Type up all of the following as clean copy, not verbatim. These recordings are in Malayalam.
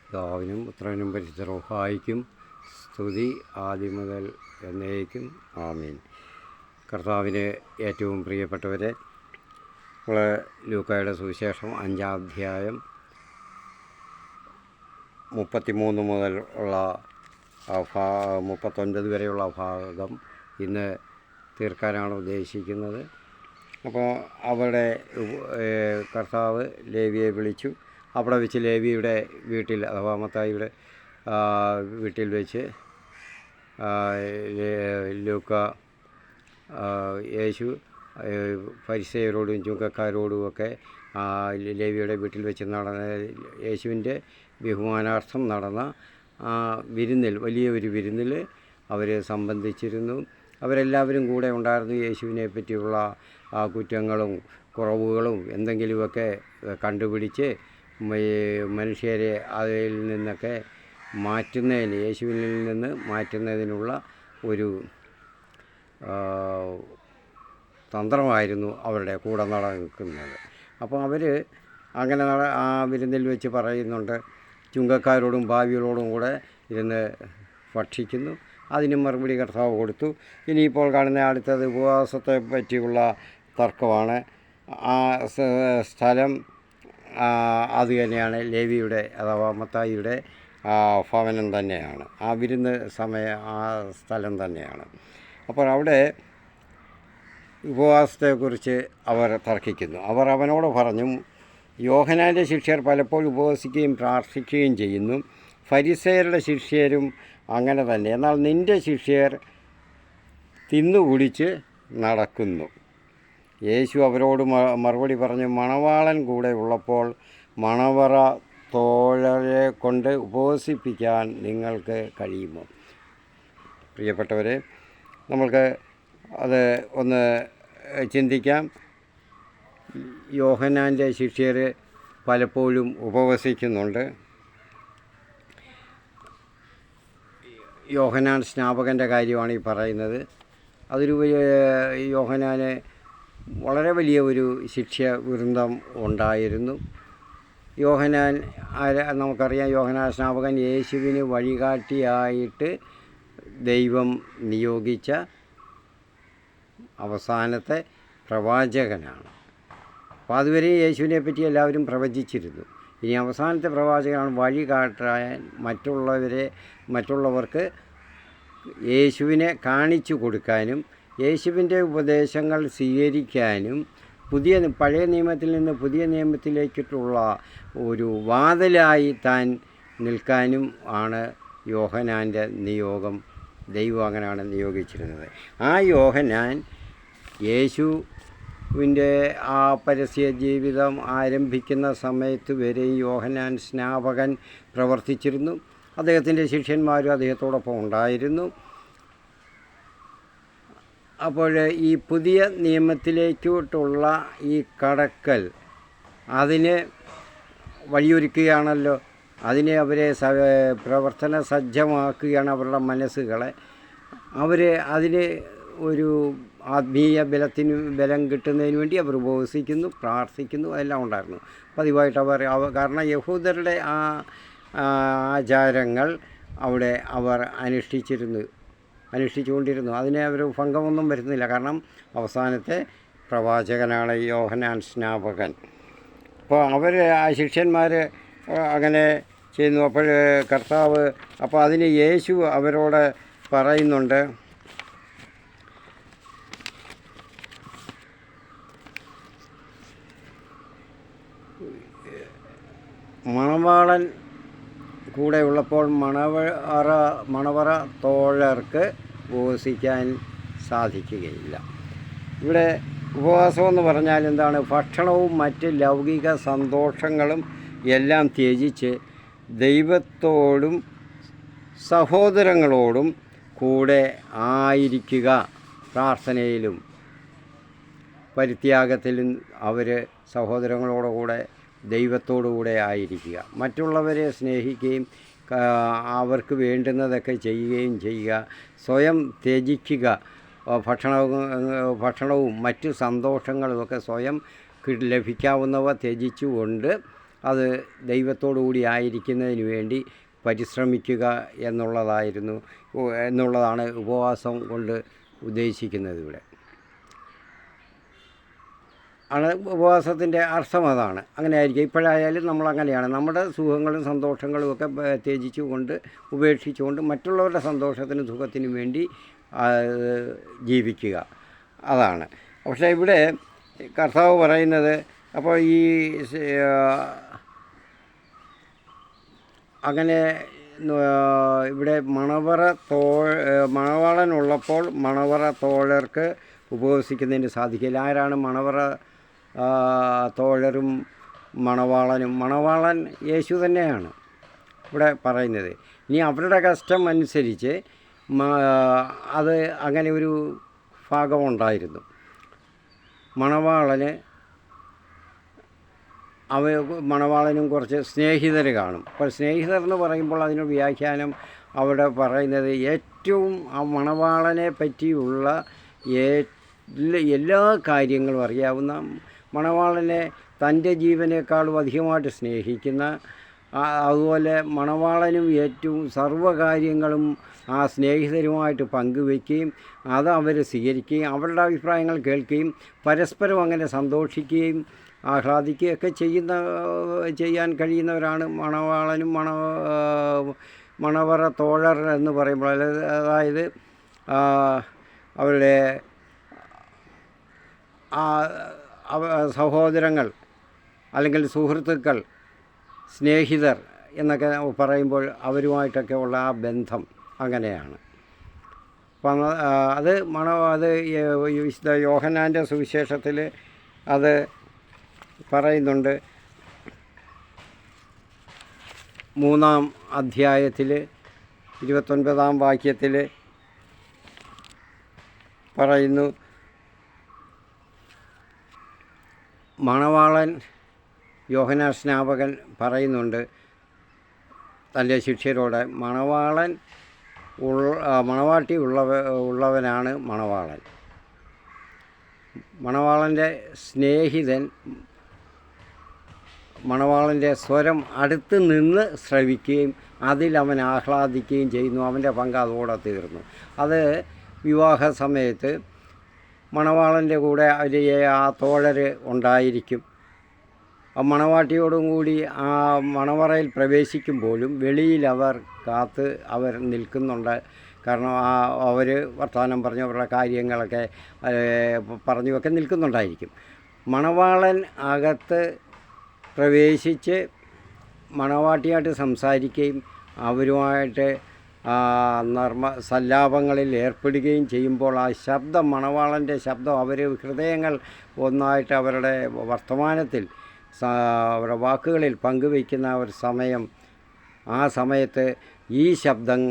പിതാവിനും പുത്രനും പരിശുദ്ധ റൂഹായിക്കും സ്തുതി ആദ്യം മുതൽ എന്നേക്കും ആമീൻ. കർത്താവിന് ഏറ്റവും പ്രിയപ്പെട്ടവരെ, നമ്മൾ ലൂക്കായുടെ സുവിശേഷം 5-ാം അധ്യായം 33 മുതൽ ഉള്ള 39 വരെയുള്ള ഭാഗം ഇന്ന് തീർക്കാനാണ് ഉദ്ദേശിക്കുന്നത്. അപ്പോൾ അവിടെ കർത്താവ് ലേവിയെ വിളിച്ചു. അവിടെ വെച്ച് ലേവിയുടെ വീട്ടിൽ, അഥവാ മത്തായിയുടെ വീട്ടിൽ വെച്ച് ലൂക്ക യേശു ഫരിസേയരോടും ചുങ്കക്കാരോടുമൊക്കെ ലേവിയുടെ വീട്ടിൽ വെച്ച് നടന്ന യേശുവിൻ്റെ ബഹുമാനാർത്ഥം നടന്ന വിരുന്നിൽ, വലിയ ഒരു വിരുന്നിൽ അവർ സംബന്ധിച്ചിരുന്നു. അവരെല്ലാവരും കൂടെ ഉണ്ടായിരുന്നു. യേശുവിനെ പറ്റിയുള്ള കുറ്റങ്ങളും കുറവുകളും എന്തെങ്കിലുമൊക്കെ കണ്ടുപിടിച്ച് മനുഷ്യരെ അതിൽ നിന്നൊക്കെ മാറ്റുന്നതിന്, യേശുവിൽ നിന്ന് മാറ്റുന്നതിനുള്ള ഒരു തന്ത്രമായിരുന്നു അവരുടെ കൂടെ നടക്കുന്നത്. അപ്പോൾ അവർ അങ്ങനെ ആ വിരുന്നിൽ വെച്ച് പറയുന്നുണ്ട്, ചുങ്കക്കാരോടും ഭാവികളോടും കൂടെ ഇരുന്ന് ഭക്ഷിക്കുന്നു. അതിന് മറുപടി കർത്താവ് കൊടുത്തു. ഇനിയിപ്പോൾ കാണുന്ന അടുത്തത് ഉപവാസത്തെ പറ്റിയുള്ള തർക്കമാണ്. ആ സ്ഥലം അത് തന്നെയാണ്, ലേവിയുടെ അഥവാ മത്തായിയുടെ ഭവനം തന്നെയാണ്. ആ വിരുന്ന് ആ സ്ഥലം തന്നെയാണ്. അപ്പോൾ അവിടെ ഉപവാസത്തെക്കുറിച്ച് അവർ തർക്കിക്കുന്നു. അവർ അവനോട് പറഞ്ഞു, യോഹന്നാൻ്റെ ശിഷ്യർ പലപ്പോഴും ഉപവസിക്കുകയും പ്രാർത്ഥിക്കുകയും ചെയ്യുന്നു, ഫരിസേയരുടെ ശിഷ്യരും അങ്ങനെ തന്നെ. എന്നാൽ നിൻ്റെ ശിഷ്യർ തിന്നുകുടിച്ച് നടക്കുന്നു. യേശു അവരോട് മറുപടി പറഞ്ഞു, മണവാളൻ കൂടെ ഉള്ളപ്പോൾ മണവറ തോഴരെ കൊണ്ട് ഉപവസിപ്പിക്കാൻ നിങ്ങൾക്ക് കഴിയുമോ? പ്രിയപ്പെട്ടവരെ, നമ്മൾക്ക് അത് ഒന്ന് ചിന്തിക്കാം. യോഹന്നാൻ്റെ ശിഷ്യർ പലപ്പോഴും ഉപവസിക്കുന്നുണ്ട്. യോഹന്നാൻ സ്നാപകൻ്റെ കാര്യമാണ് ഈ പറയുന്നത്. അതൊരു യോഹന്നാന് വളരെ വലിയ ഒരു ശിക്ഷ വൃന്ദം ഉണ്ടായിരുന്നു. യോഹന്നാൻ നമുക്കറിയാം, യോഹന്നാൻ സ്നാപകൻ യേശുവിന് വഴികാട്ടിയായിട്ട് ദൈവം നിയോഗിച്ച അവസാനത്തെ പ്രവാചകനാണ്. അപ്പോൾ അതുവരെ യേശുവിനെ പറ്റി എല്ലാവരും പ്രവചിച്ചിരുന്നു. ഇനി അവസാനത്തെ പ്രവാചകനാണ് വഴി കാട്ടാൻ മറ്റുള്ളവർക്ക് യേശുവിനെ കാണിച്ചു കൊടുക്കാനും യേശുവിൻ്റെ ഉപദേശങ്ങൾ സ്വീകരിക്കാനും പഴയ നിയമത്തിൽ നിന്ന് പുതിയ നിയമത്തിലേക്കിട്ടുള്ള ഒരു വാതിലായി താൻ നിൽക്കാനും ആണ് യോഹന്നാൻ്റെ നിയോഗം. ദൈവം അങ്ങനെയാണ് നിയോഗിച്ചിരുന്നത്. ആ യോഹന്നാൻ യേശുവിൻ്റെ ആ പരസ്യ ജീവിതം ആരംഭിക്കുന്ന സമയത്ത് വരെ യോഹന്നാൻ സ്നാപകൻ പ്രവർത്തിച്ചിരുന്നു. അദ്ദേഹത്തിൻ്റെ ശിഷ്യന്മാരും അദ്ദേഹത്തോടൊപ്പം ഉണ്ടായിരുന്നു. അപ്പോൾ ഈ പുതിയ നിയമത്തിലേക്കോട്ടുള്ള ഈ കടക്കൽ അതിന് വഴിയൊരുക്കുകയാണല്ലോ. അതിനെ അവരെ പ്രവർത്തന സജ്ജമാക്കുകയാണ്, അവരുടെ മനസ്സുകളെ. അതിന് ഒരു ആത്മീയ ബലം കിട്ടുന്നതിന് വേണ്ടി അവർ ഉപവസിക്കുന്നു, പ്രാർത്ഥിക്കുന്നു, അതെല്ലാം ഉണ്ടായിരുന്നു പതിവായിട്ട്. കാരണം യഹൂദരുടെ ആ ആചാരങ്ങൾ അവിടെ അവർ അനുഷ്ഠിച്ചുകൊണ്ടിരുന്നു. അതിനെ അവർ ഭംഗമൊന്നും വരുന്നില്ല. കാരണം അവസാനത്തെ പ്രവാചകനാണ് യോഹന്നാൻ സ്നാപകൻ. അപ്പോൾ ആ ശിഷ്യന്മാർ അങ്ങനെ ചെയ്യുന്നു. അപ്പോൾ കർത്താവ്, അപ്പോൾ അതിന് യേശു അവരോട് പറയുന്നുണ്ട്, മണവാളൻ കൂടെ ഉള്ളപ്പോൾ മണവറ തോഴർക്ക് ഉപവസിക്കാൻ സാധിക്കുകയില്ല. ഇവിടെ ഉപവാസമെന്ന് പറഞ്ഞാൽ എന്താണ്? ഭക്ഷണവും മറ്റ് ലൗകിക സന്തോഷങ്ങളും എല്ലാം ത്യജിച്ച് ദൈവത്തോടും സഹോദരങ്ങളോടും കൂടെ ആയിരിക്കുക. പ്രാർത്ഥനയിലും പരിത്യാഗത്തിലും അവർ സഹോദരങ്ങളോടുകൂടെ ദൈവത്തോടുകൂടെ ആയിരിക്കുക. മറ്റുള്ളവരെ സ്നേഹിക്കുകയും അവർക്ക് വേണ്ടുന്നതൊക്കെ ചെയ്യുക. സ്വയം ത്യജിക്കുക. ഭക്ഷണവും മറ്റ് സന്തോഷങ്ങളുമൊക്കെ സ്വയം ലഭിക്കാവുന്നവ ത്യജിച്ചുകൊണ്ട് അത് ദൈവത്തോടു കൂടി ആയിരിക്കുന്നതിന് വേണ്ടി പരിശ്രമിക്കുക എന്നുള്ളതാണ് ഉപവാസം കൊണ്ട് ഉദ്ദേശിക്കുന്നത് ഇവിടെ. ഉപവാസത്തിൻ്റെ അർത്ഥം അതാണ്. അങ്ങനെ ആയിരിക്കും. ഇപ്പോഴായാലും നമ്മളങ്ങനെയാണ്. നമ്മുടെ സുഖങ്ങളും സന്തോഷങ്ങളും ഒക്കെ ത്യജിച്ചുകൊണ്ട് ഉപേക്ഷിച്ചുകൊണ്ട് മറ്റുള്ളവരുടെ സന്തോഷത്തിനും സുഖത്തിനും വേണ്ടി ജീവിക്കുക, അതാണ്. പക്ഷേ ഇവിടെ കർത്താവ് പറയുന്നത്, അപ്പോൾ ഈ അങ്ങനെ ഇവിടെ മണവാളനുള്ളപ്പോൾ മണവറ തോഴർക്ക് ഉപവസിക്കുന്നതിന് സാധിക്കില്ല. ആരാണ് മണവറ തോഴരും മണവാളനും? മണവാളൻ യേശു തന്നെയാണ് ഇവിടെ പറയുന്നത്. ഇനി അവരുടെ കഷ്ടം അനുസരിച്ച് അത് അങ്ങനെ ഒരു ഭാഗമുണ്ടായിരുന്നു. മണവാളനും കുറച്ച് സ്നേഹിതർ കാണും. അപ്പോൾ സ്നേഹിതർ എന്ന് പറയുമ്പോൾ അതിന് വ്യാഖ്യാനം അവിടെ പറയുന്നത് ഏറ്റവും ആ മണവാളനെ പറ്റിയുള്ള എല്ലാ കാര്യങ്ങളും അറിയാവുന്ന, മണവാളനെ തൻ്റെ ജീവനേക്കാളും അധികമായിട്ട് സ്നേഹിക്കുന്ന, അതുപോലെ മണവാളനും ഏറ്റവും സർവ്വകാര്യങ്ങളും ആ സ്നേഹിതരുമായിട്ട് പങ്കുവയ്ക്കുകയും അത് അവർ സ്വീകരിക്കുകയും അവരുടെ അഭിപ്രായങ്ങൾ കേൾക്കുകയും പരസ്പരം അങ്ങനെ സന്തോഷിക്കുകയും ആഹ്ലാദിക്കുകയൊക്കെ ചെയ്യാൻ കഴിയുന്നവരാണ് മണവാളനും മണവറ തോഴർ എന്ന് പറയുമ്പോൾ. അതായത് അവരുടെ സഹോദരങ്ങൾ അല്ലെങ്കിൽ സുഹൃത്തുക്കൾ, സ്നേഹിതർ എന്നൊക്കെ പറയുമ്പോൾ അവരുമായിട്ടൊക്കെ ഉള്ള ആ ബന്ധം അങ്ങനെയാണ്. അപ്പം അത് വിശുദ്ധ യോഹന്നാൻ്റെ സുവിശേഷത്തിൽ അത് പറയുന്നുണ്ട്. 3-ാം അധ്യായത്തിൽ 29-ാം വാക്യത്തിൽ പറയുന്നു, മണവാളൻ യോഹന്നാൻ സ്നാപകൻ പറയുന്നുണ്ട് തൻ്റെ ശിഷ്യരോട്, മണവാട്ടി ഉള്ളവനാണ് മണവാളൻ. മണവാളൻ്റെ സ്നേഹിതൻ മണവാളൻ്റെ സ്വരം അടുത്ത് നിന്ന് ശ്രവിക്കുകയും അതിൽ അവൻ ആഹ്ലാദിക്കുകയും ചെയ്യുന്നു. അവൻ്റെ പങ്ക് അതോടെ തീർന്നു. അത് വിവാഹ സമയത്ത് മണവാളൻ്റെ കൂടെ ആ തോഴർ ഉണ്ടായിരിക്കും. ആ മണവാട്ടിയോടും കൂടി ആ മണവറയിൽ പ്രവേശിക്കുമ്പോഴും വെളിയിൽ അവർ നിൽക്കുന്നുണ്ട്. കാരണം അവർ വർത്തമാനം പറഞ്ഞു അവരുടെ കാര്യങ്ങളൊക്കെ പറഞ്ഞുമൊക്കെ നിൽക്കുന്നുണ്ടായിരിക്കും. മണവാളൻ അകത്ത് പ്രവേശിച്ച് മണവാട്ടിയായിട്ട് സംസാരിക്കുകയും അവരുമായിട്ട് സല്ലാപങ്ങളിൽ ഏർപ്പെടുകയും ചെയ്യുമ്പോൾ ആ ശബ്ദം, മണവാളൻ്റെ ശബ്ദം, അവർ ഹൃദയങ്ങൾ ഒന്നായിട്ട് അവരുടെ വർത്തമാനത്തിൽ അവരുടെ വാക്കുകളിൽ പങ്കുവയ്ക്കുന്ന ഒരു സമയം, ആ സമയത്ത് ഈ ശബ്ദം,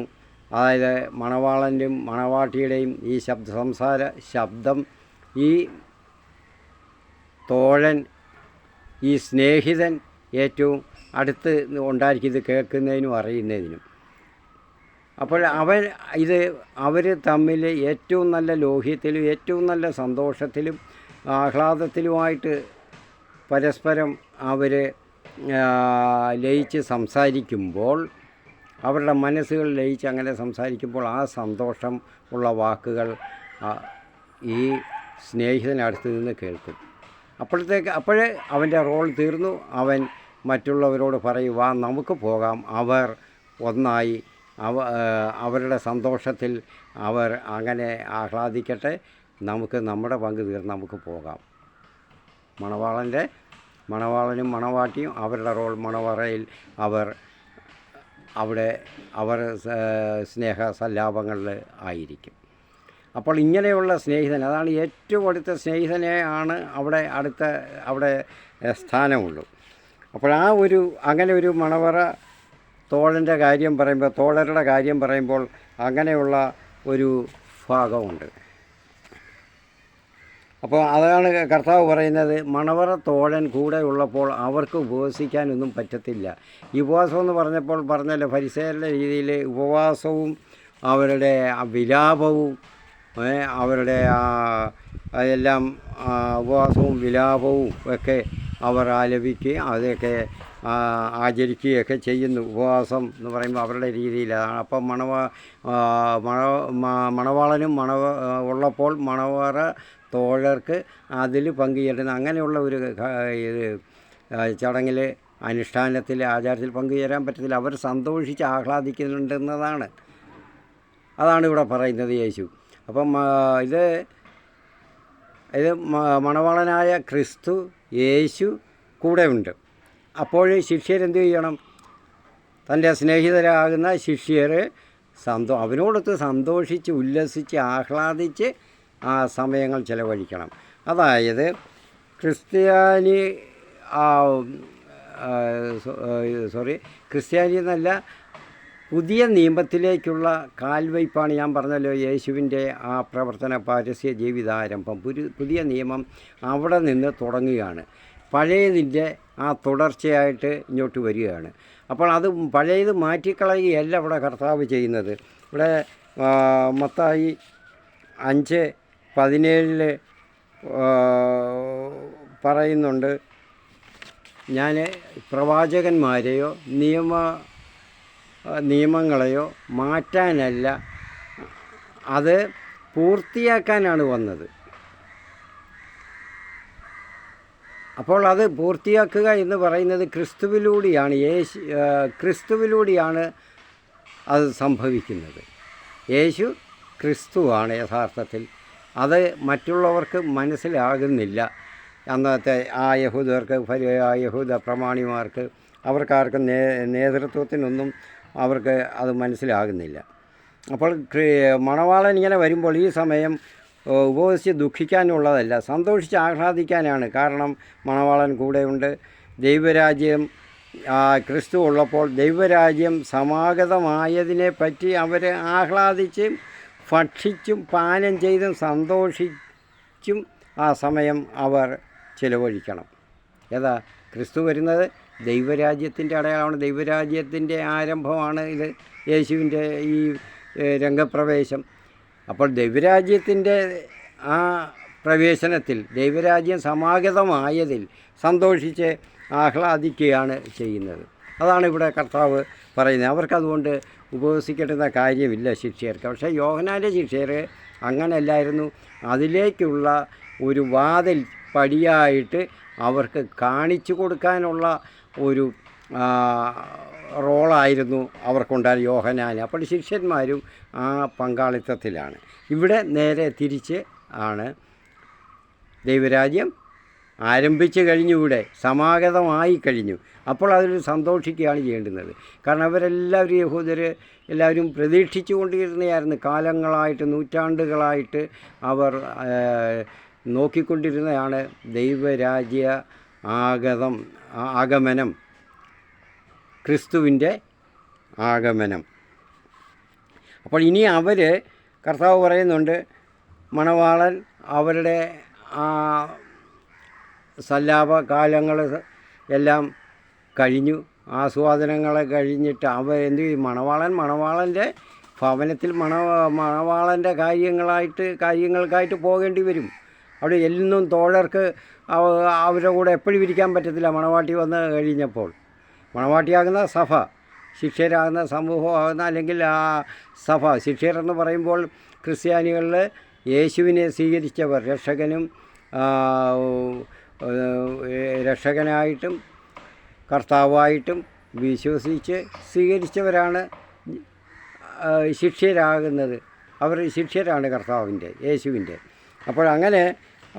അതായത് മണവാളൻ്റെയും മണവാട്ടിയുടെയും ഈ സംസാര ശബ്ദം ഈ തോഴൻ, ഈ സ്നേഹിതൻ ഏറ്റവും അടുത്ത് ഉണ്ടായിരിക്കും ഇത് കേൾക്കുന്നതിനും അറിയുന്നതിനും. അപ്പോൾ അവർ തമ്മിൽ ഏറ്റവും നല്ല ലോഹ്യത്തിലും ഏറ്റവും നല്ല സന്തോഷത്തിലും ആഹ്ലാദത്തിലുമായിട്ട് പരസ്പരം അവർ ലയിച്ച് സംസാരിക്കുമ്പോൾ, അവരുടെ മനസ്സുകൾ ലയിച്ച് അങ്ങനെ സംസാരിക്കുമ്പോൾ ആ സന്തോഷം ഉള്ള വാക്കുകൾ ഈ സ്നേഹിതനടുത്ത് നിന്ന് കേൾക്കും. അപ്പോഴേ അവൻ്റെ റോൾ തീർന്നു. അവൻ മറ്റുള്ളവരോട് പറയും, വാ നമുക്ക് പോകാം, അവർ ഒന്നായി അവരുടെ സന്തോഷത്തിൽ അവർ അങ്ങനെ ആഹ്ലാദിക്കട്ടെ, നമുക്ക് നമ്മുടെ പങ്ക് തീർന്ന് നമുക്ക് പോകാം. മണവാളനും മണവാട്ടിയും അവരുടെ റോൾ മണവറയിൽ അവർ സ്നേഹ സല്ലാപങ്ങളിൽ ആയിരിക്കും. അപ്പോൾ ഇങ്ങനെയുള്ള സ്നേഹിതൻ, അതാണ് ഏറ്റവും അടുത്ത സ്നേഹിതനെ ആണ് അവിടെ സ്ഥാനമുള്ളൂ. അപ്പോൾ അങ്ങനെ ഒരു മണവറ തോഴരുടെ കാര്യം പറയുമ്പോൾ അങ്ങനെയുള്ള ഒരു ഭാഗമുണ്ട്. അപ്പോൾ അതാണ് കർത്താവ് പറയുന്നത്, മണവറ തോഴൻ കൂടെ ഉള്ളപ്പോൾ അവർക്ക് ഉപവസിക്കാനൊന്നും പറ്റത്തില്ല. ഈ ഉപവാസം എന്ന് പറഞ്ഞല്ലോ, ഫരിസേയരുടെ രീതിയിൽ ഉപവാസവും അവരുടെ വിലാപവും അവരുടെ എല്ലാം ഉപവാസവും വിലാപവും ഒക്കെ അവർ ആലപിക്കുകയും അതൊക്കെ ആചരിക്കുകയൊക്കെ ചെയ്യുന്നു. ഉപവാസം എന്ന് പറയുമ്പോൾ അവരുടെ രീതിയിലാണ്. അപ്പം മണവാളനും ഉള്ളപ്പോൾ മണവാറ തോഴർക്ക് അതിൽ പങ്കുചേരുന്ന അങ്ങനെയുള്ള ഒരു ഇത് ചടങ്ങിൽ, അനുഷ്ഠാനത്തിൽ, ആചാരത്തിൽ പങ്കുചേരാൻ പറ്റത്തില്ല. അവർ സന്തോഷിച്ച് ആഹ്ലാദിക്കുന്നുണ്ടെന്നതാണ്. അതാണ് ഇവിടെ പറയുന്നത് യേശു. അപ്പം ഇത് മണവാളനായ ക്രിസ്തു യേശു കൂടെ ഉണ്ട്. അപ്പോൾ ശിഷ്യരെന്ത് ചെയ്യണം? തൻ്റെ സ്നേഹിതരാകുന്ന ശിഷ്യർ അവനോടൊത്ത് സന്തോഷിച്ച് ഉല്ലസിച്ച് ആഹ്ലാദിച്ച് ആ സമയങ്ങൾ ചെലവഴിക്കണം. അതായത് ക്രിസ്ത്യാനി എന്നല്ല, പുതിയ നിയമത്തിലേക്കുള്ള കാൽവയ്പ്പാണ്. ഞാൻ പറഞ്ഞല്ലോ, യേശുവിൻ്റെ ആ പ്രവർത്തന പാരസ്യ ജീവിതാരംഭം. പുതിയ നിയമം അവിടെ നിന്ന് തുടങ്ങുകയാണ്. പഴയതിൻ്റെ ആ തുടർച്ചയായിട്ട് ഇങ്ങോട്ട് വരികയാണ്. അപ്പോൾ അത് പഴയത് മാറ്റിക്കളയുകയല്ല ഇവിടെ കർത്താവ് ചെയ്യുന്നത്. ഇവിടെ മത്തായി 5:17 പറയുന്നുണ്ട്, ഞാൻ പ്രവാചകന്മാരെയോ നിയമങ്ങളെയോ മാറ്റാനല്ല, അത് പൂർത്തിയാക്കാനാണ് വന്നത്. അപ്പോൾ അത് പൂർത്തിയാക്കുക എന്ന് പറയുന്നത് ക്രിസ്തുവിലൂടെയാണ്. ക്രിസ്തുവിലൂടെയാണ് അത് സംഭവിക്കുന്നത്. യേശു ക്രിസ്തുവാണ് യഥാർത്ഥത്തിൽ. അത് മറ്റുള്ളവർക്ക് മനസ്സിലാകുന്നില്ല. അന്നത്തെ ആ യഹൂദ പ്രമാണിമാർക്ക്, അവർക്കാർക്കും നേതൃത്വത്തിനൊന്നും അവർക്ക് അത് മനസ്സിലാകുന്നില്ല. അപ്പോൾ മണവാളൻ ഇങ്ങനെ വരുമ്പോൾ ഈ സമയം ഉപവസിച്ച് ദുഃഖിക്കാനുള്ളതല്ല, സന്തോഷിച്ച് ആഹ്ലാദിക്കാനാണ്. കാരണം മണവാളൻ കൂടെയുണ്ട്. ദൈവരാജ്യം ക്രിസ്തു ഉള്ളപ്പോൾ ദൈവരാജ്യം സമാഗതമായതിനെ പറ്റി അവർ ആഹ്ലാദിച്ചും ഭക്ഷിച്ചും പാനം ചെയ്തും സന്തോഷിച്ചും ആ സമയം അവർ ചിലവഴിക്കണം. ഏതാ? ക്രിസ്തു വരുന്നത് ദൈവരാജ്യത്തിൻ്റെ അടയാളമാണ്. ദൈവരാജ്യത്തിൻ്റെ ആരംഭമാണ് ഇത്, യേശുവിൻ്റെ ഈ രംഗപ്രവേശം. അപ്പോൾ ദൈവരാജ്യത്തിൻ്റെ ആ പ്രവേശനത്തിൽ, ദൈവരാജ്യം സമാഗതമായതിൽ സന്തോഷിച്ച് ആഹ്ലാദിക്കുകയാണ് ചെയ്യുന്നത്. അതാണ് ഇവിടെ കർത്താവ് പറയുന്നത്. അവർക്കതുകൊണ്ട് ഉപവസിക്കേണ്ടുന്ന കാര്യമില്ല ശിഷ്യർക്ക്. പക്ഷേ യോഹന്നാൻ്റെ ശിഷ്യർ അങ്ങനെയല്ലായിരുന്നു. അതിലേക്കുള്ള ഒരു വാതിൽ പടിയായിട്ട് അവർക്ക് കാണിച്ചു കൊടുക്കാനുള്ള ഒരു റോളായിരുന്നു അവർക്കുണ്ടായ യോഹന്നാന്. അപ്പോൾ ശിഷ്യന്മാരും ആ പങ്കാളിത്തത്തിലാണ്. ഇവിടെ നേരെ തിരിച്ച് ആണ്. ദൈവരാജ്യം ആരംഭിച്ചു കഴിഞ്ഞു, ഇവിടെ സമാഗതമായി കഴിഞ്ഞു. അപ്പോൾ അതിൽ സന്തോഷിക്കുകയാണ് ചെയ്യേണ്ടുന്നത്. കാരണം അവരെല്ലാവരും, യഹൂദർ എല്ലാവരും പ്രതീക്ഷിച്ചു കൊണ്ടിരുന്നതായിരുന്നു. കാലങ്ങളായിട്ട്, നൂറ്റാണ്ടുകളായിട്ട് അവർ നോക്കിക്കൊണ്ടിരുന്നതാണ് ദൈവരാജ്യ ആഗമനം, ക്രിസ്തുവിൻ്റെ ആഗമനം. അപ്പോൾ ഇനി കർത്താവ് പറയുന്നുണ്ട്, മണവാളൻ അവരുടെ ആ സല്ലാപ കാലങ്ങൾ എല്ലാം കഴിഞ്ഞു, ആസ്വാദനങ്ങളെ കഴിഞ്ഞിട്ട് എന്ത് ചെയ്യും? മണവാളൻ്റെ ഭവനത്തിൽ മണവാളൻ്റെ കാര്യങ്ങൾക്കായിട്ട് പോകേണ്ടി വരും. അവിടെ എന്നും തോഴർക്ക് അവരുടെ കൂടെ എപ്പോഴും ഇരിക്കാൻ പറ്റത്തില്ല. മണവാട്ടി വന്ന് കഴിഞ്ഞപ്പോൾ മണവാട്ടിയാകുന്ന സഭ, ശിഷ്യരാകുന്ന സമൂഹമാകുന്ന, അല്ലെങ്കിൽ ആ സഭ, ശിഷ്യരെന്ന് പറയുമ്പോൾ ക്രിസ്ത്യാനികളിൽ യേശുവിനെ സ്വീകരിച്ചവർ, രക്ഷകനായിട്ടും കർത്താവായിട്ടും വിശ്വസിച്ച് സ്വീകരിച്ചവരാണ് ശിഷ്യരാകുന്നത്. അവർ ശിഷ്യരാണ് കർത്താവിൻ്റെ, യേശുവിൻ്റെ. അപ്പോൾ അങ്ങനെ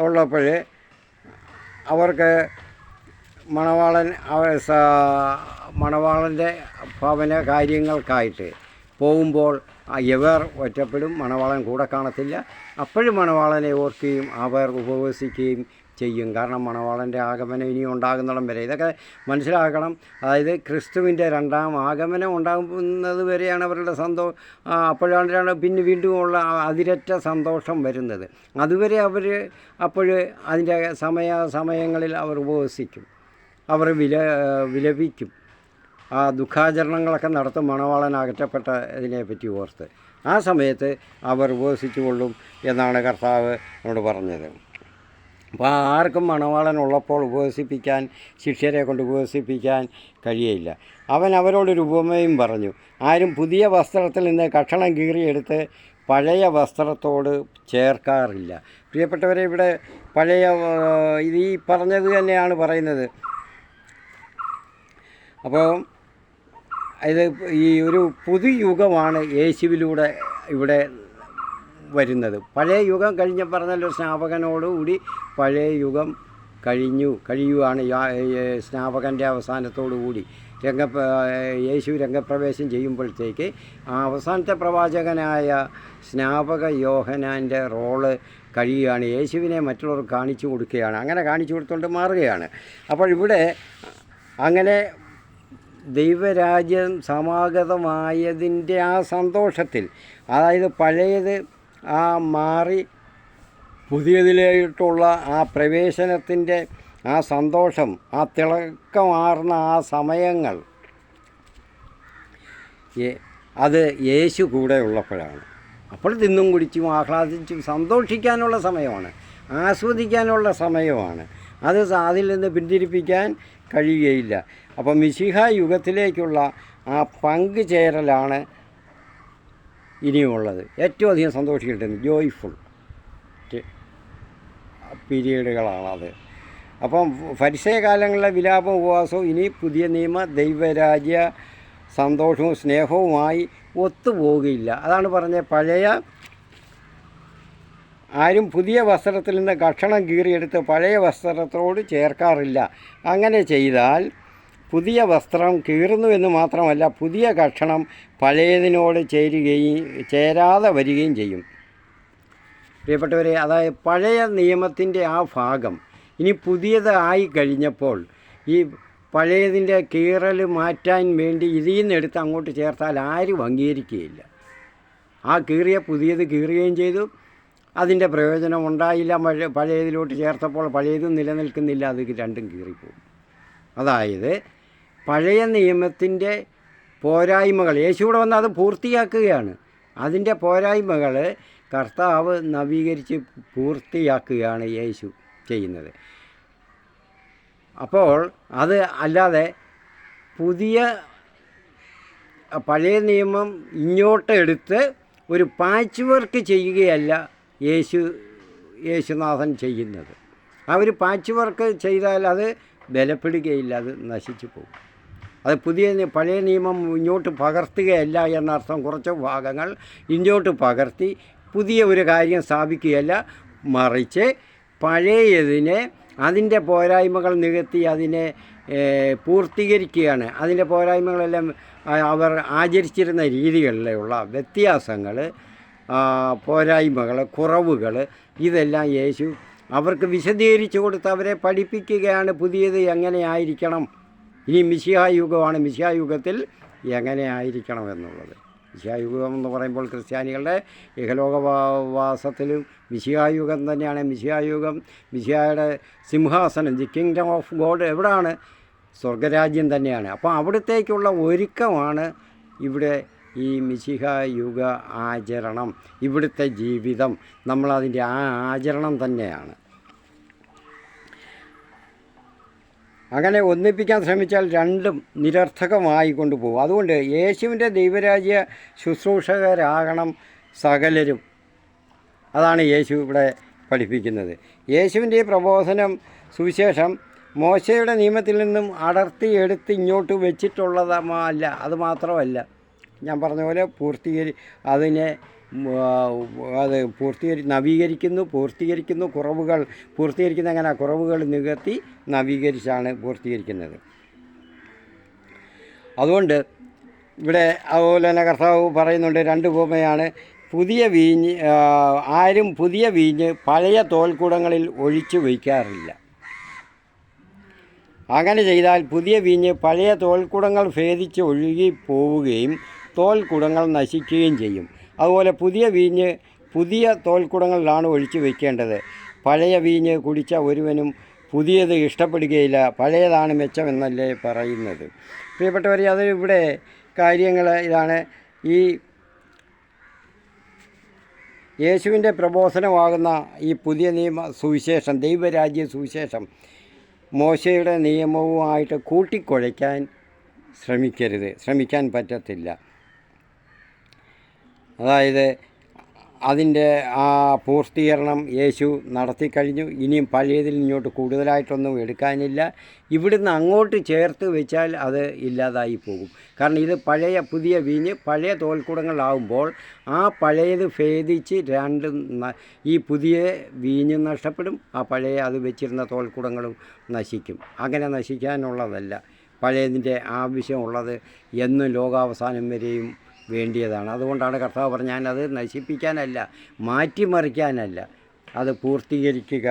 ഉള്ളപ്പോൾ അവർക്ക് മണവാളൻ്റെ ഭവന കാര്യങ്ങൾക്കായിട്ട് പോകുമ്പോൾ ഇവർ ഒറ്റപ്പെടും, മണവാളൻ കൂടെ കാണത്തില്ല. അപ്പോഴും മണവാളനെ ഓർക്കുകയും അവർ ഉപവസിക്കുകയും ചെയ്യും. കാരണം മണവാളൻ്റെ ആഗമനം ഇനി ഉണ്ടാകുന്നിടം വരെ ഇതൊക്കെ മനസ്സിലാക്കണം. അതായത് ക്രിസ്തുവിൻ്റെ രണ്ടാം ആഗമനം ഉണ്ടാകുന്നത് വരെയാണ് അവരുടെ അപ്പോഴാണ് പിന്നെ വീണ്ടുമുള്ള അതിരറ്റ സന്തോഷം വരുന്നത്. അതുവരെ അപ്പോൾ അതിൻ്റെ സമയങ്ങളിൽ അവർ ഉപവസിക്കും, അവർ വിലപിക്കും, ആ ദുഃഖാചരണങ്ങളൊക്കെ നടത്തും മണവാളൻ അകറ്റപ്പെട്ട ഇതിനെപ്പറ്റി ഓർത്ത്. ആ സമയത്ത് അവർ ഉപവസിച്ചു കൊള്ളും എന്നാണ് കർത്താവ് നമ്മോട് പറഞ്ഞത്. അപ്പോൾ ആർക്കും മണവാളനുള്ളപ്പോൾ ഉപവസിപ്പിക്കാൻ, ശിഷ്യരെ കൊണ്ട് ഉപവസിപ്പിക്കാൻ കഴിയില്ല. അവൻ അവരോടൊരു ഉപമയും പറഞ്ഞു. ആരും പുതിയ വസ്ത്രത്തിൽ നിന്ന് കഷണം കീറിയെടുത്ത് പഴയ വസ്ത്രത്തോട് ചേർക്കാറില്ല. പ്രിയപ്പെട്ടവരെ, ഇവിടെ പഴയ ഇത് ഈ പറഞ്ഞത് തന്നെയാണ് പറയുന്നത്. അപ്പോൾ ഇത് ഈ ഒരു പുതുയുഗമാണ് യേശുവിലൂടെ ഇവിടെ വരുന്നത്. പഴയ യുഗം കഴിഞ്ഞ പറഞ്ഞല്ലോ, സ്നാപകനോടുകൂടി പഴയ യുഗം കഴിയുകയാണ്. സ്നാപകൻ്റെ അവസാനത്തോടു കൂടി യേശു രംഗപ്രവേശം ചെയ്യുമ്പോഴത്തേക്ക് ആ അവസാനത്തെ പ്രവാചകനായ സ്നാപക യോഹന്നാൻ്റെ റോള് കഴിയുകയാണ്. യേശുവിനെ മറ്റുള്ളവർക്ക് കാണിച്ചു കൊടുക്കുകയാണ്. അങ്ങനെ കാണിച്ചു കൊടുത്തുകൊണ്ട് മാറുകയാണ്. അപ്പോൾ ഇവിടെ അങ്ങനെ ദൈവരാജ്യം സമാഗതമായതിൻ്റെ ആ സന്തോഷത്തിൽ, അതായത് പഴയത് മാറി പുതിയതിലേട്ടുള്ള ആ പ്രവേശനത്തിൻ്റെ ആ സന്തോഷം, ആ തിളക്കമാർന്ന ആ സമയങ്ങൾ, അത് യേശു കൂടെ ഉള്ളപ്പോഴാണ്. അപ്പോൾ തിന്നും കുടിച്ചും ആഹ്ലാദിച്ചും സന്തോഷിക്കാനുള്ള സമയമാണ്, ആസ്വദിക്കാനുള്ള സമയമാണ്. അതിൽ നിന്ന് പിന്തിരിപ്പിക്കാൻ കഴിയുകയില്ല. അപ്പോൾ മിശിഹ യുഗത്തിലേക്കുള്ള ആ പങ്കുചേരലാണ് ഇനിയുമുള്ളത്. ഏറ്റവും അധികം സന്തോഷിക്കേണ്ടത് ജോയ്ഫുൾ പീരീഡുകളാണത്. അപ്പം ഫരിസേയ കാലങ്ങളിലെ വിലാപവും ഉപവാസവും ഇനി പുതിയ നിയമ ദൈവരാജ്യ സന്തോഷവും സ്നേഹവുമായി ഒത്തുപോകുകയില്ല. അതാണ് പറഞ്ഞത്, പഴയ ആരും പുതിയ വസ്ത്രത്തിൽ നിന്ന് കഷണം കീറിയെടുത്ത് പഴയ വസ്ത്രത്തോട് ചേർക്കാറില്ല. അങ്ങനെ ചെയ്താൽ പുതിയ വസ്ത്രം കീറുന്നുവെന്ന് മാത്രമല്ല, പുതിയ കഷണം പഴയതിനോട് ചേരാതെ വരികയും ചെയ്യും. പ്രിയപ്പെട്ടവരെ, അതായത് പഴയ നിയമത്തിൻ്റെ ആ ഭാഗം ഇനി പുതിയതായി കഴിഞ്ഞപ്പോൾ ഈ പഴയതിൻ്റെ കീറൽ മാറ്റാൻ വേണ്ടി ഇതിൽ നിന്നെടുത്ത് അങ്ങോട്ട് ചേർത്താൽ ആരും അംഗീകരിക്കുകയില്ല. ആ കീറിയ പുതിയത് കീറുകയും ചെയ്തു, അതിൻ്റെ പ്രയോജനം ഉണ്ടായില്ല. പഴയതിലോട്ട് ചേർത്തപ്പോൾ പഴയതും നിലനിൽക്കുന്നില്ല, അത് രണ്ടും കീറിപ്പോകും. അതായത് പഴയ നിയമത്തിൻ്റെ പോരായ്മകൾ യേശുവിടെ വന്ന് അത് പൂർത്തിയാക്കുകയാണ്. അതിൻ്റെ പോരായ്മകൾ കർത്താവ് നവീകരിച്ച് പൂർത്തിയാക്കുകയാണ് യേശു ചെയ്യുന്നത്. അപ്പോൾ അത് അല്ലാതെ പഴയ നിയമം ഇങ്ങോട്ടെടുത്ത് ഒരു പാച്ച് വർക്ക് ചെയ്യുകയല്ല യേശുനാഥൻ ചെയ്യുന്നത്. ആ ഒരു പാച്ച് വർക്ക് ചെയ്താൽ അത് ബലപ്പെടുകയില്ല, അത് നശിച്ചു പോകും. അത് പഴയ നിയമം ഇങ്ങോട്ട് പകർത്തുകയല്ല എന്നർത്ഥം. കുറച്ച് ഭാഗങ്ങൾ ഇങ്ങോട്ട് പകർത്തി പുതിയ ഒരു കാര്യം സ്ഥാപിക്കുകയല്ല, മറിച്ച് പഴയതിനെ അതിൻ്റെ പോരായ്മകൾ നികത്തി അതിനെ പൂർത്തീകരിക്കുകയാണ്. അതിൻ്റെ പോരായ്മകളെല്ലാം അവർ ആചരിച്ചിരുന്ന രീതികളിലുള്ള വ്യത്യാസങ്ങൾ, പോരായ്മകൾ, കുറവുകൾ, ഇതെല്ലാം യേശു അവർക്ക് വിശദീകരിച്ചു കൊടുത്ത് അവരെ പഠിപ്പിക്കുകയാണ്. പുതിയത് എങ്ങനെ ആയിരിക്കണം, ഇനി മിശിഹ യുഗമാണ്, മിശിഹ യുഗത്തിൽ എങ്ങനെ ആയിരിക്കണം എന്നുള്ളത്. മിശിഹ യുഗം എന്ന് പറയുമ്പോൾ ക്രിസ്ത്യാനികളുടെ ഇഹലോകവാസത്തിലും മിശിഹ യുഗം തന്നെയാണ്. മിശിഹ യുഗം, മിശിഹയുടെ സിംഹാസനം, ദി കിങ്ഡം ഓഫ് ഗോഡ് എവിടെയാണ്? സ്വർഗരാജ്യം തന്നെയാണ്. അപ്പോൾ അവിടത്തേക്കുള്ള ഒരുക്കമാണ് ഇവിടെ ഈ മിശിഹ യുഗ ആചരണം. ഇവിടുത്തെ ജീവിതം നമ്മളതിൻ്റെ ആ ആചരണം തന്നെയാണ്. അങ്ങനെ ഒന്നിപ്പിക്കാൻ ശ്രമിച്ചാൽ രണ്ടും നിരർത്ഥകമായി കൊണ്ടുപോകും. അതുകൊണ്ട് യേശുവിൻ്റെ ദൈവരാജ്യ ശുശ്രൂഷകരാകണം സകലരും. അതാണ് യേശു ഇവിടെ പഠിപ്പിക്കുന്നത്. യേശുവിൻ്റെ ഈ പ്രബോധനം, സുവിശേഷം മോശയുടെ നിയമത്തിൽ നിന്നും അടർത്തിയെടുത്ത് ഇങ്ങോട്ട് വെച്ചിട്ടുള്ളതല്ല. അത് മാത്രമല്ല, ഞാൻ പറഞ്ഞ പോലെ പൂർത്തീകരിക്കുന്നു. പൂർത്തീകരിക്കുന്ന എങ്ങനെ? കുറവുകൾ നികത്തി നവീകരിച്ചാണ് പൂർത്തീകരിക്കുന്നത്. അതുകൊണ്ട് ഇവിടെ അതുപോലെ തന്നെ കർത്താവ് പറയുന്നുണ്ട്, രണ്ട് ഉപമയാണ്. ആരും പുതിയ വീഞ്ഞ് പഴയ തോൽക്കുടങ്ങളിൽ ഒഴിച്ചു വയ്ക്കാറില്ല. അങ്ങനെ ചെയ്താൽ പുതിയ വീഞ്ഞ് പഴയ തോൽക്കുടങ്ങൾ ഭേദിച്ച് ഒഴുകി പോവുകയും തോൽക്കുടങ്ങൾ നശിക്കുകയും ചെയ്യും. അതുപോലെ പുതിയ വീഞ്ഞ് പുതിയ തോൽക്കുടങ്ങളിലാണ് ഒഴിച്ചു വയ്ക്കേണ്ടത്. പഴയ വീഞ്ഞ് കുടിച്ച ഒരുവനും പുതിയത് ഇഷ്ടപ്പെടുകയില്ല, പഴയതാണ് മെച്ചമെന്നല്ലേ പറയുന്നത്. പ്രിയപ്പെട്ടവരെ, അത് ഇവിടെ കാര്യങ്ങൾ ഇതാണ്. ഈ യേശുവിൻ്റെ പ്രബോധനമാകുന്ന ഈ പുതിയ നിയമ സുവിശേഷം, ദൈവരാജ്യ സുവിശേഷം മോശയുടെ നിയമവുമായിട്ട് കൂട്ടിക്കുഴയ്ക്കാൻ ശ്രമിക്കരുത്, ശ്രമിക്കാൻ പറ്റത്തില്ല. അതായത് അതിൻ്റെ ആ പൂർത്തീകരണം യേശു നടത്തിക്കഴിഞ്ഞു. ഇനിയും പഴയതിൽ ഇങ്ങോട്ട് കൂടുതലായിട്ടൊന്നും എടുക്കാനില്ല. ഇവിടുന്ന് അങ്ങോട്ട് ചേർത്ത് വെച്ചാൽ അത് ഇല്ലാതായി പോകും. കാരണം ഇത് പഴയ പുതിയ വീഞ്ഞ് പഴയ തോൽക്കുടങ്ങളാവുമ്പോൾ ആ പഴയത് ഭേദിച്ച് ഈ പുതിയ വീഞ്ഞും നഷ്ടപ്പെടും, ആ പഴയ അത് വെച്ചിരുന്ന തോൽക്കുടങ്ങളും നശിക്കും. അങ്ങനെ നശിക്കാനുള്ളതല്ല പഴയതിൻ്റെ ആവശ്യമുള്ളത് എന്നും ലോകാവസാനം വരെയും വേണ്ടിയതാണ്. അതുകൊണ്ടാണ് കർത്താവ് പറഞ്ഞ ഞാനത് നശിപ്പിക്കാനല്ല, മാറ്റിമറിക്കാനല്ല, അത് പൂർത്തീകരിക്കുക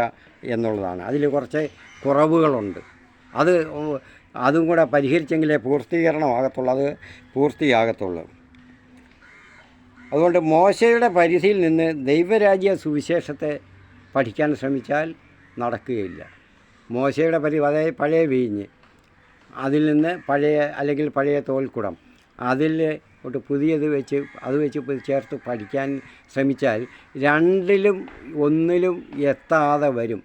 എന്നുള്ളതാണ്. അതിൽ കുറച്ച് കുറവുകളുണ്ട്, അതും കൂടെ പരിഹരിച്ചെങ്കിലേ പൂർത്തീകരണമാകത്തുള്ളൂ, അത് പൂർത്തിയാകത്തുള്ളൂ. അതുകൊണ്ട് മോശയുടെ പരിധിയിൽ നിന്ന് ദൈവരാജ്യ സുവിശേഷത്തെ പഠിക്കാൻ ശ്രമിച്ചാൽ നടക്കുകയില്ല. മോശയുടെ പരിധി, അതായത് പഴയ വീഞ്ഞ്, അതിൽ നിന്ന് പഴയ തോൽക്കുടം, അതിൽ തൊട്ട് പുതിയത് വെച്ച് ചേർത്ത് പഠിക്കാൻ ശ്രമിച്ചാൽ രണ്ടിലും ഒന്നിലും എത്താതെ വരും.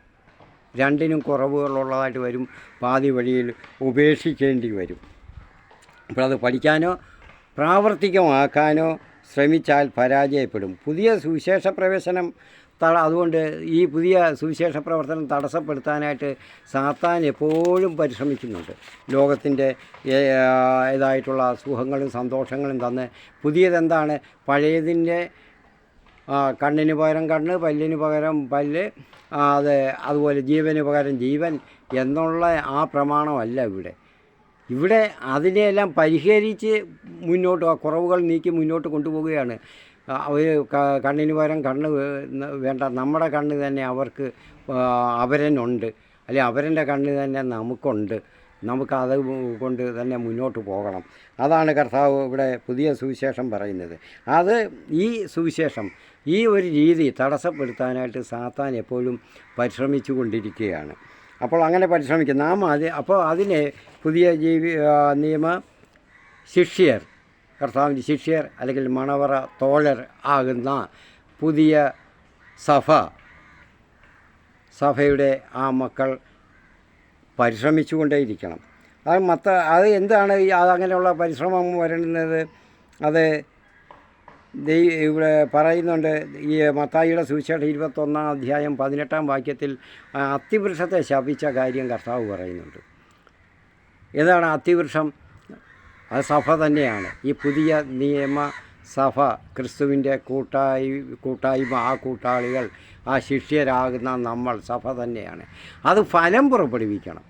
രണ്ടിനും കുറവുകളുള്ളതായിട്ട് വരും, പാതി വഴിയിൽ ഉപേക്ഷിക്കേണ്ടി വരും. അപ്പോൾ അത് പഠിക്കാനോ പ്രാവർത്തികമാക്കാനോ ശ്രമിച്ചാൽ പരാജയപ്പെടും. പുതിയ സുവിശേഷ പ്രവേശനം അതുകൊണ്ട് ഈ പുതിയ സുവിശേഷ പ്രവർത്തനം തടസ്സപ്പെടുത്താനായിട്ട് സാത്താൻ എപ്പോഴും പരിശ്രമിക്കുന്നുണ്ട്. ലോകത്തിൻ്റെ ഇതായിട്ടുള്ള സുഖങ്ങളും സന്തോഷങ്ങളും തന്ന് പുതിയതെന്താണ്, പഴയതിൻ്റെ കണ്ണിന് പകരം കണ്ണ്, പല്ലിന് പകരം പല്ല്, അതുപോലെ ജീവന് പകരം ജീവൻ എന്നുള്ള ആ പ്രമാണമല്ല ഇവിടെ അതിനെയെല്ലാം പരിഹരിച്ച് മുന്നോട്ട്, ആ കുറവുകൾ നീക്കി മുന്നോട്ട് കൊണ്ടുപോവുകയാണ്. കണ്ണിന് പകരം കണ്ണ് വേണ്ട, നമ്മുടെ കണ്ണ് തന്നെ അവരനുണ്ട്, അല്ലെങ്കിൽ അവരൻ്റെ കണ്ണ് തന്നെ നമുക്കുണ്ട്, നമുക്കത് കൊണ്ട് തന്നെ മുന്നോട്ട് പോകണം. അതാണ് കർത്താവ് ഇവിടെ പുതിയ സുവിശേഷം പറയുന്നത്. ഈ സുവിശേഷം, ഈ ഒരു രീതി തടസ്സപ്പെടുത്താനായിട്ട് സാത്താൻ എപ്പോഴും പരിശ്രമിച്ചു കൊണ്ടിരിക്കുകയാണ്. അപ്പോൾ അങ്ങനെ പരിശ്രമിക്കും അപ്പോൾ അതിനെ പുതിയ നിയമ ശിഷ്യർ, കർത്താവിൻ്റെ ശിഷ്യർ അല്ലെങ്കിൽ മണവറ തോഴർ ആകുന്ന പുതിയ സഭയുടെ ആ മക്കൾ പരിശ്രമിച്ചുകൊണ്ടേയിരിക്കണം. അത് എന്താണ് അങ്ങനെയുള്ള പരിശ്രമം വരുന്നത്? അത് ഇവിടെ പറയുന്നുണ്ട്. ഈ മത്തായിയുടെ സുവിശേഷം 21-ാം അധ്യായം 18-ാം വാക്യത്തിൽ അത്തിവൃക്ഷത്തെ ശപിച്ച കാര്യം കർത്താവ് പറയുന്നുണ്ട്. ഏതാണ് അത്തിവൃക്ഷം? അത് സഭ തന്നെയാണ്. ഈ പുതിയ നിയമ സഭ, ക്രിസ്തുവിൻ്റെ കൂട്ടായ്മ, ആ കൂട്ടാളികൾ, ആ ശിഷ്യരാകുന്ന നമ്മൾ സഭ തന്നെയാണ്. അത് ഫലം പുറപ്പെടുവിക്കണം.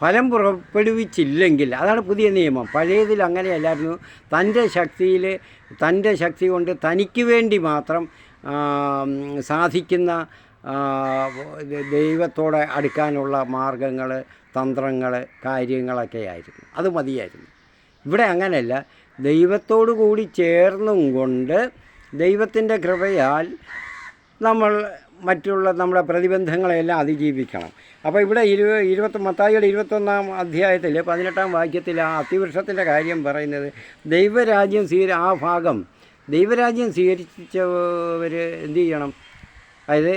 ഫലം പുറപ്പെടുവിച്ചില്ലെങ്കിൽ, അതാണ് പുതിയ നിയമം. പഴയതിൽ അങ്ങനെയല്ലായിരുന്നു. തൻ്റെ ശക്തി കൊണ്ട് തനിക്ക് വേണ്ടി മാത്രം സാധിക്കുന്ന ദൈവത്തോടെ അടുക്കാനുള്ള മാർഗങ്ങൾ, തന്ത്രങ്ങൾ, കാര്യങ്ങളൊക്കെ ആയിരുന്നു. അത് മതിയായിരുന്നു. ഇവിടെ അങ്ങനെയല്ല. ദൈവത്തോടു കൂടി ചേർന്നും കൊണ്ട് ദൈവത്തിൻ്റെ കൃപയാൽ നമ്മൾ നമ്മുടെ പ്രതിബന്ധങ്ങളെല്ലാം അതിജീവിക്കണം. അപ്പോൾ ഇവിടെ മത്തായിയുടെ 21-ാം അധ്യായത്തിൽ 18-ാം വാക്യത്തിൽ ആ അത്തിവൃക്ഷത്തിൻ്റെ കാര്യം പറയുന്നത്, ദൈവരാജ്യം സ്വീകരിച്ചവർ എന്തു ചെയ്യണം? അതായത്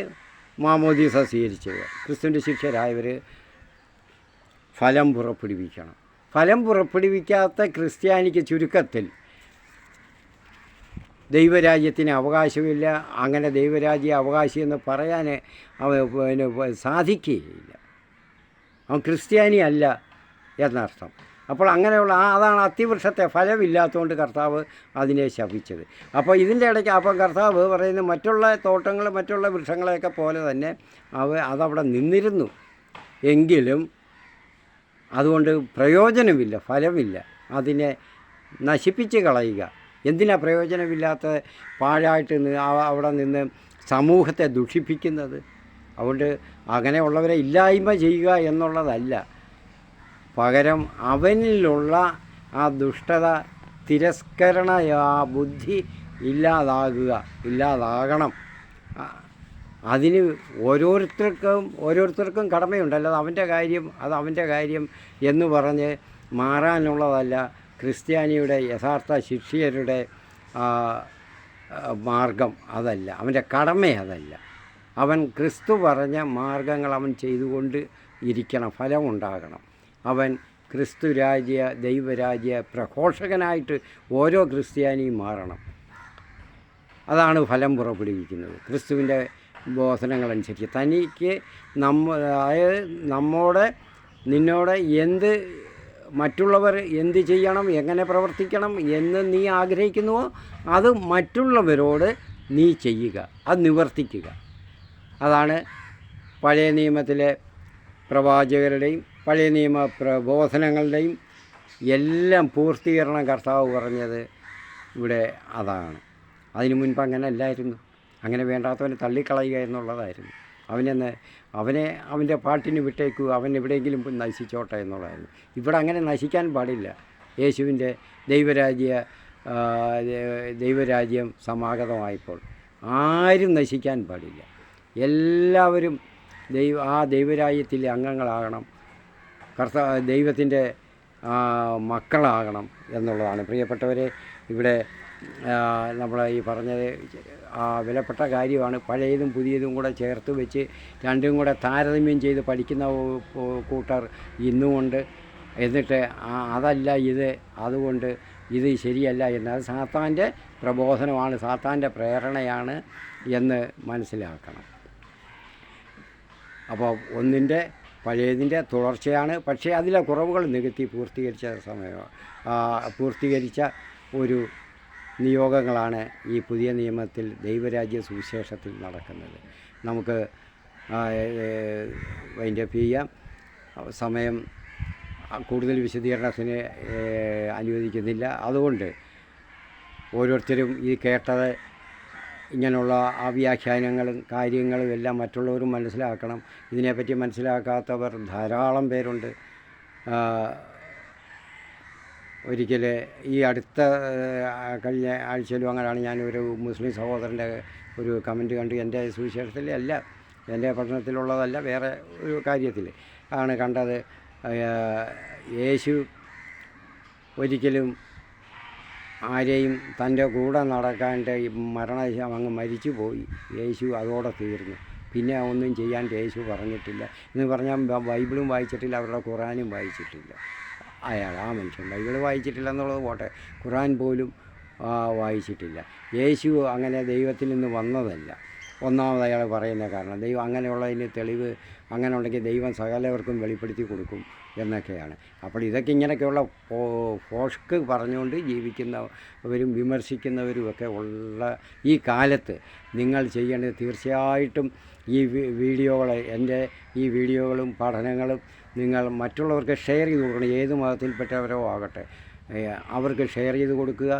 മാമോദീസ സ്വീകരിച്ചവർ, ക്രിസ്തുവിൻ്റെ ശിഷ്യരായവർ ഫലം പുറപ്പെടുവിക്കണം. ഫലം പുറപ്പെടുവിക്കാത്ത ക്രിസ്ത്യാനിക്ക് ചുരുക്കത്തിൽ ദൈവരാജ്യത്തിന് അവകാശമില്ല. അങ്ങനെ ദൈവരാജ്യ അവകാശി എന്ന് പറയാൻ സാധിക്കുകയില്ല. അവൻ ക്രിസ്ത്യാനി അല്ല എന്നർത്ഥം. അപ്പോൾ അങ്ങനെയുള്ള അതാണ് അത്തിവൃക്ഷത്തെ ഫലമില്ലാത്തതുകൊണ്ട് കർത്താവ് അതിനെ ശപിച്ചത്. അപ്പോൾ ഇതിൻ്റെ ഇടയ്ക്ക് കർത്താവ് പറയുന്നത് മറ്റുള്ള തോട്ടങ്ങൾ, മറ്റുള്ള വൃക്ഷങ്ങളെയൊക്കെ പോലെ തന്നെ അതവിടെ നിന്നിരുന്നു. എങ്കിലും അതുകൊണ്ട് പ്രയോജനമില്ല, ഫലമില്ല. അതിനെ നശിപ്പിച്ച് കളയുക. എന്തിനാ പ്രയോജനമില്ലാത്ത പാഴായിട്ട് അവിടെ നിന്ന് സമൂഹത്തെ ദുഷിപ്പിക്കുന്നത്? അതുകൊണ്ട് അങ്ങനെയുള്ളവരെ ഇല്ലായ്മ ചെയ്യുക എന്നുള്ളതല്ല, പകരം അവനിലുള്ള ആ ദുഷ്ടത, തിരസ്കരണ ബുദ്ധി ഇല്ലാതാകണം. അതിന് ഓരോരുത്തർക്കും കടമയുണ്ടല്ലോ. അത് അവൻ്റെ കാര്യം എന്ന് പറഞ്ഞ് മാറാനുള്ളതല്ല ക്രിസ്ത്യാനിയുടെ യഥാർത്ഥ ശിഷ്യരുടെ മാർഗം അതല്ല, അവൻ്റെ കടമ അതല്ല. അവൻ ക്രിസ്തു പറഞ്ഞ മാർഗങ്ങൾ അവൻ ചെയ്തുകൊണ്ട് ഇരിക്കണം, ഫലമുണ്ടാകണം. അവൻ ക്രിസ്തു രാജ്യ ദൈവരാജ്യ പ്രഘോഷകനായിട്ട് ഓരോ ക്രിസ്ത്യാനിയും മാറണം. അതാണ് ഫലം പുറപ്പെടുവിക്കുന്നത് ക്രിസ്തുവിൻ്റെ ബോധനങ്ങളനുസരിച്ച്. തനിക്ക് അതായത് നിന്നോട് എന്ത് മറ്റുള്ളവർ എന്ത് ചെയ്യണം, എങ്ങനെ പ്രവർത്തിക്കണം എന്ന് നീ ആഗ്രഹിക്കുന്നുവോ അത് മറ്റുള്ളവരോട് നീ ചെയ്യുക, അത് നിവർത്തിക്കുക. അതാണ് പഴയ നിയമത്തിലെ പ്രവാചകരുടെയും പഴയ നിയമ പ്രബോധനങ്ങളുടെയും എല്ലാം പൂർത്തീകരണം കർത്താവ് പറഞ്ഞത് ഇവിടെ അതാണ്. അതിനു മുൻപ് അങ്ങനെ അല്ലായിരുന്നു. അങ്ങനെ വേണ്ടാത്തവനെ തള്ളിക്കളയുക എന്നുള്ളതായിരുന്നു. അവനെ അവൻ്റെ പാട്ടിന് വിട്ടേക്കുക, അവൻ എവിടെയെങ്കിലും നശിച്ചോട്ടെ എന്നുള്ളതായിരുന്നു. ഇവിടെ അങ്ങനെ നശിക്കാൻ പാടില്ല. യേശുവിൻ്റെ ദൈവരാജ്യം സമാഗതമായപ്പോൾ ആരും നശിക്കാൻ പാടില്ല. എല്ലാവരും ദൈവരാജ്യത്തിലെ അംഗങ്ങളാകണം, ദൈവത്തിൻ്റെ മക്കളാകണം എന്നുള്ളതാണ്. പ്രിയപ്പെട്ടവരെ, ഇവിടെ നമ്മൾ ഈ പറഞ്ഞത് വിലപ്പെട്ട കാര്യമാണ്. പഴയതും പുതിയതും കൂടെ ചേർത്ത് വെച്ച് രണ്ടും കൂടെ താരതമ്യം ചെയ്ത് പഠിക്കുന്ന കൂട്ടർ ഇന്നുമുണ്ട്. എന്നിട്ട് അതല്ല ഇത്, അതുകൊണ്ട് ഇത് ശരിയല്ല എന്ന്, അത് സാത്താൻ്റെ പ്രബോധനമാണ്, സാത്താൻ്റെ പ്രേരണയാണ് എന്ന് മനസ്സിലാക്കണം. അപ്പോൾ ഒന്നിൻ്റെ പഴയതിൻ്റെ തുടർച്ചയാണ്. പക്ഷേ അതിലെ കുറവുകൾ നികത്തി പൂർത്തീകരിച്ച ഒരു നിയോഗങ്ങളാണ് ഈ പുതിയ നിയമത്തിൽ ദൈവരാജ്യ സുവിശേഷത്തിൽ നടക്കുന്നത്. നമുക്ക് വൈൻഡപ്പ് ചെയ്യാം. സമയം കൂടുതൽ വിശദീകരണത്തിന് അനുവദിക്കുന്നില്ല. അതുകൊണ്ട് ഓരോരുത്തരും ഈ കേട്ടത് ഇങ്ങനെയുള്ള വ്യാഖ്യാനങ്ങളും കാര്യങ്ങളും എല്ലാം മറ്റുള്ളവരും മനസ്സിലാക്കണം. ഇതിനെപ്പറ്റി മനസ്സിലാക്കാത്തവർ ധാരാളം പേരുണ്ട്. ഒരിക്കൽ ഈ അടുത്ത കഴിഞ്ഞ ആഴ്ചയിലും അങ്ങനെയാണ് ഞാനൊരു മുസ്ലിം സഹോദരൻ്റെ ഒരു കമൻറ്റ് കണ്ട്. എൻ്റെ സുവിശേഷത്തിൽ അല്ല, എൻ്റെ പഠനത്തിലുള്ളതല്ല, വേറെ ഒരു കാര്യത്തിൽ ആണ് കണ്ടത്. യേശു ഒരിക്കലും ആരെയും തൻ്റെ കൂടെ നടക്കാണ്ട് മരണശം അങ്ങ് മരിച്ചു പോയി. യേശു അതോടെ തീർന്നു. പിന്നെ ഒന്നും ചെയ്യാൻ യേശു പറഞ്ഞിട്ടില്ല എന്ന് പറഞ്ഞാൽ ബൈബിളും വായിച്ചിട്ടില്ല, അവരുടെ ഖുറാനും വായിച്ചിട്ടില്ല. ആ മനുഷ്യൻ ബൈബിൾ വായിച്ചിട്ടില്ല എന്നുള്ളത് പോട്ടെ, ഖുറാൻ പോലും വായിച്ചിട്ടില്ല. യേശു അങ്ങനെ ദൈവത്തിൽ നിന്ന് വന്നതല്ല. ഒന്നാമത് അയാൾ പറയുന്ന കാരണം ദൈവം അങ്ങനെയുള്ളതിന് തെളിവ് അങ്ങനെ ഉണ്ടെങ്കിൽ ദൈവം സകലവർക്കും വെളിപ്പെടുത്തി കൊടുക്കും എന്നൊക്കെയാണ്. അപ്പോൾ ഇതൊക്കെ ഇങ്ങനെയൊക്കെയുള്ള ഫോഷ്ക്ക് പറഞ്ഞുകൊണ്ട് ജീവിക്കുന്നവരും വിമർശിക്കുന്നവരും ഒക്കെ ഉള്ള ഈ കാലത്ത് നിങ്ങൾ ചെയ്യേണ്ടത് തീർച്ചയായിട്ടും ഈ എൻ്റെ ഈ വീഡിയോകളും പഠനങ്ങളും നിങ്ങൾ മറ്റുള്ളവർക്ക് ഷെയർ ചെയ്ത് കൊടുക്കണം. ഏത് മതത്തിൽപ്പെട്ടവരോ ആകട്ടെ, അവർക്ക് ഷെയർ ചെയ്ത് കൊടുക്കുക.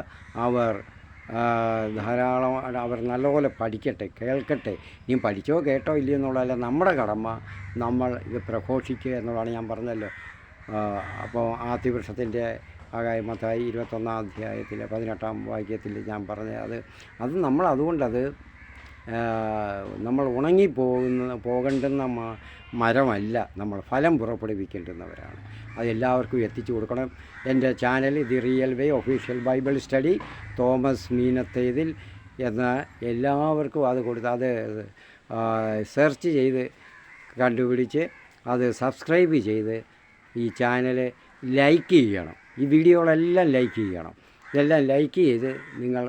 ധാരാളം അവർ നല്ലപോലെ പഠിക്കട്ടെ, കേൾക്കട്ടെ. ഇനി പഠിച്ചോ കേട്ടോ ഇല്ലയോ എന്നുള്ളതല്ല, നമ്മുടെ കടമ നമ്മൾ ഇത് പ്രഘോഷിക്കുക എന്നുള്ളതാണ്. ഞാൻ പറഞ്ഞല്ലോ, അപ്പോൾ ആദ്യവൃക്ഷത്തിൻ്റെ മത്തായി 21-ാം അധ്യായത്തിൽ 18-ാം വാക്യത്തിൽ ഞാൻ പറഞ്ഞത് അത് നമ്മൾ അതുകൊണ്ടത് നമ്മൾ പോകേണ്ടുന്ന മരമല്ല, നമ്മൾ ഫലം പുറപ്പെടുവിക്കേണ്ടുന്നവരാണ്. അതെല്ലാവർക്കും എത്തിച്ചു കൊടുക്കണം. എൻ്റെ channel the real way official Bible study Thomas Meenathethil എന്ന എല്ലാവർക്കും അത് കൊടുത്ത് അത് സെർച്ച് ചെയ്ത് കണ്ടുപിടിച്ച് അത് സബ്സ്ക്രൈബ് ചെയ്ത് ഈ ചാനൽ ലൈക്ക് ചെയ്യണം. ഈ വീഡിയോകളെല്ലാം ലൈക്ക് ചെയ്യണം. ഇതെല്ലാം ലൈക്ക് ചെയ്ത് നിങ്ങൾ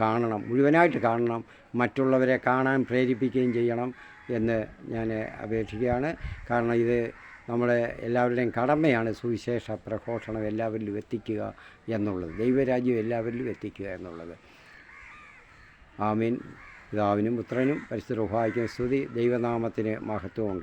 കാണണം, മുഴുവനായിട്ട് കാണണം. മറ്റുള്ളവരെ കാണാൻ പ്രേരിപ്പിക്കുകയും ചെയ്യണം എന്ന് ഞാൻ അപേക്ഷിക്കുകയാണ്. കാരണം ഇത് നമ്മുടെ എല്ലാവരുടെയും കടമയാണ്. സുവിശേഷ പ്രഘോഷണം എല്ലാവരിലും എത്തിക്കുക എന്നുള്ളത്, ദൈവരാജ്യം എല്ലാവരിലും എത്തിക്കുക എന്നുള്ളത്. ആമീൻ. പിതാവിനും പുത്രനും പരിശുദ്ധ റൂഹായ്ക്കും സ്തുതി. ദൈവനാമത്തിന് മഹത്വമുണ്ട്.